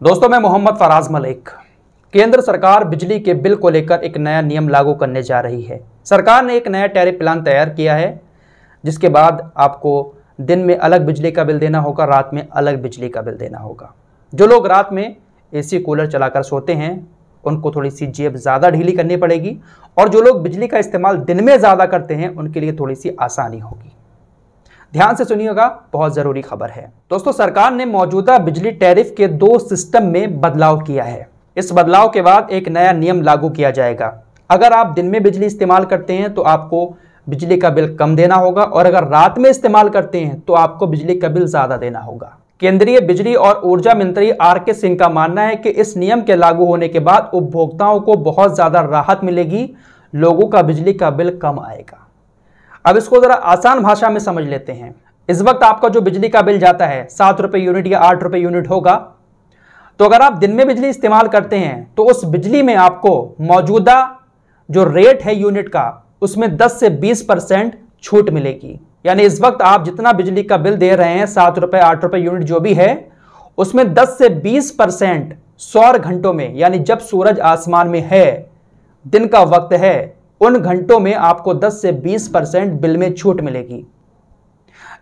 दोस्तों, मैं मोहम्मद फराज मलिक। केंद्र सरकार बिजली के बिल को लेकर एक नया नियम लागू करने जा रही है। सरकार ने एक नया टैरिफ प्लान तैयार किया है, जिसके बाद आपको दिन में अलग बिजली का बिल देना होगा, रात में अलग बिजली का बिल देना होगा। जो लोग रात में एसी कूलर चलाकर सोते हैं उनको थोड़ी सी जेब ज़्यादा ढीली करनी पड़ेगी, और जो लोग बिजली का इस्तेमाल दिन में ज़्यादा करते हैं उनके लिए थोड़ी सी आसानी होगी। ध्यान से सुनिएगा, बहुत ज़रूरी खबर है। दोस्तों, सरकार ने मौजूदा बिजली टैरिफ के 2 सिस्टम में बदलाव किया है। इस बदलाव के बाद एक नया नियम लागू किया जाएगा। अगर आप दिन में बिजली इस्तेमाल करते हैं तो आपको बिजली का बिल कम देना होगा, और अगर रात में इस्तेमाल करते हैं तो आपको बिजली का बिल ज़्यादा देना होगा। केंद्रीय बिजली और ऊर्जा मंत्री आर.के. सिंह का मानना है कि इस नियम के लागू होने के बाद उपभोक्ताओं को बहुत ज़्यादा राहत मिलेगी, लोगों का बिजली का बिल कम आएगा। अब इसको जरा आसान भाषा में समझ लेते हैं। इस वक्त आपका जो बिजली का बिल जाता है 7 रुपये यूनिट या 8 रुपये यूनिट होगा, तो अगर आप दिन में बिजली इस्तेमाल करते हैं तो उस बिजली में आपको मौजूदा जो रेट है यूनिट का, उसमें 10 से 20% छूट मिलेगी। यानी इस वक्त आप जितना बिजली का बिल दे रहे हैं 7 रुपये 8 रुपये यूनिट जो भी है, उसमें 10 से 20% सौर घंटों में, यानी जब सूरज आसमान में है, दिन का वक्त है, उन घंटों में आपको 10 से 20% बिल में छूट मिलेगी।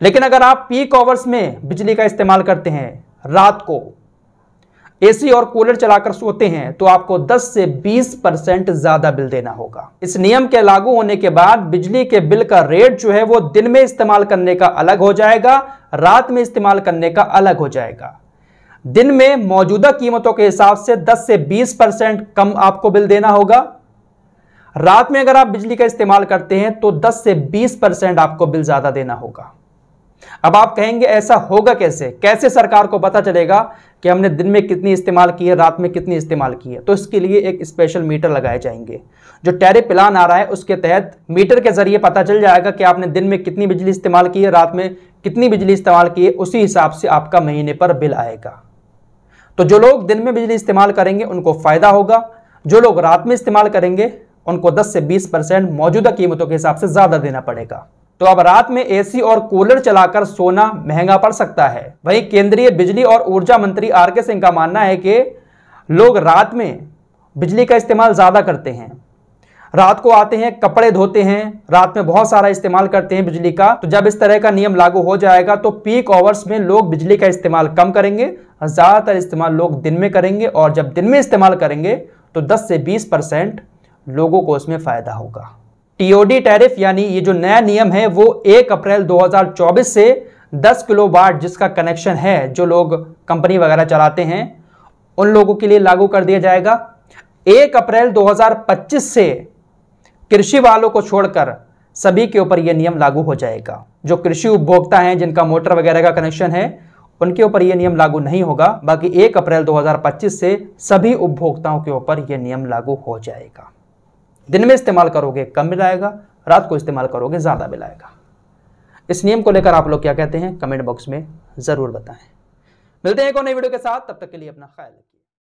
लेकिन अगर आप पीक आवर्स में बिजली का इस्तेमाल करते हैं, रात को एसी और कूलर चलाकर सोते हैं, तो आपको 10 से 20% ज्यादा बिल देना होगा। इस नियम के लागू होने के बाद बिजली के बिल का रेट जो है वो दिन में इस्तेमाल करने का अलग हो जाएगा, रात में इस्तेमाल करने का अलग हो जाएगा। दिन में मौजूदा कीमतों के हिसाब से 10 से 20% कम आपको बिल देना होगा। रात में अगर आप बिजली का इस्तेमाल करते हैं तो 10 से 20% आपको बिल ज्यादा देना होगा। अब आप कहेंगे ऐसा होगा कैसे? कैसे सरकार को पता चलेगा कि हमने दिन में कितनी इस्तेमाल की है, रात में कितनी इस्तेमाल की है? तो इसके लिए एक स्पेशल मीटर लगाए जाएंगे। जो टैरिफ प्लान आ रहा है उसके तहत मीटर के जरिए पता चल जाएगा कि आपने दिन में कितनी बिजली इस्तेमाल की है, रात में कितनी बिजली इस्तेमाल की है। उसी हिसाब से आपका महीने पर बिल आएगा। तो जो लोग दिन में बिजली इस्तेमाल करेंगे उनको फायदा होगा, जो लोग रात में इस्तेमाल करेंगे उनको 10 से 20% मौजूदा कीमतों के हिसाब से ज्यादा देना पड़ेगा। तो अब रात में एसी और कूलर चलाकर सोना महंगा पड़ सकता है। वहीं केंद्रीय बिजली और ऊर्जा मंत्री आर.के. सिंह का मानना है कि लोग रात में बिजली का इस्तेमाल ज्यादा करते हैं। रात को आते हैं, कपड़े धोते हैं, रात में बहुत सारा इस्तेमाल करते हैं बिजली का। तो जब इस तरह का नियम लागू हो जाएगा तो पीक आवर्स में लोग बिजली का इस्तेमाल कम करेंगे, ज्यादातर इस्तेमाल लोग दिन में करेंगे, और जब दिन में इस्तेमाल करेंगे तो 10 से 20% लोगों को उसमें फायदा होगा। टीओडी टैरिफ यानी ये जो नया नियम है वो 1 अप्रैल 2024 से 10 किलोवाट जिसका कनेक्शन है, जो लोग कंपनी वगैरह चलाते हैं उन लोगों के लिए लागू कर दिया जाएगा। 1 अप्रैल 2025 से कृषि वालों को छोड़कर सभी के ऊपर यह नियम लागू हो जाएगा। जो कृषि उपभोक्ता हैं, जिनका मोटर वगैरह का कनेक्शन है, उनके ऊपर यह नियम लागू नहीं होगा। बाकी 1 अप्रैल 2025 से सभी उपभोक्ताओं के ऊपर यह नियम लागू हो जाएगा। दिन में इस्तेमाल करोगे कम बिल आएगा, रात को इस्तेमाल करोगे ज़्यादा बिल आएगा। इस नियम को लेकर आप लोग क्या कहते हैं, कमेंट बॉक्स में ज़रूर बताएं। मिलते हैं एक और नई वीडियो के साथ, तब तक के लिए अपना ख्याल रखिए।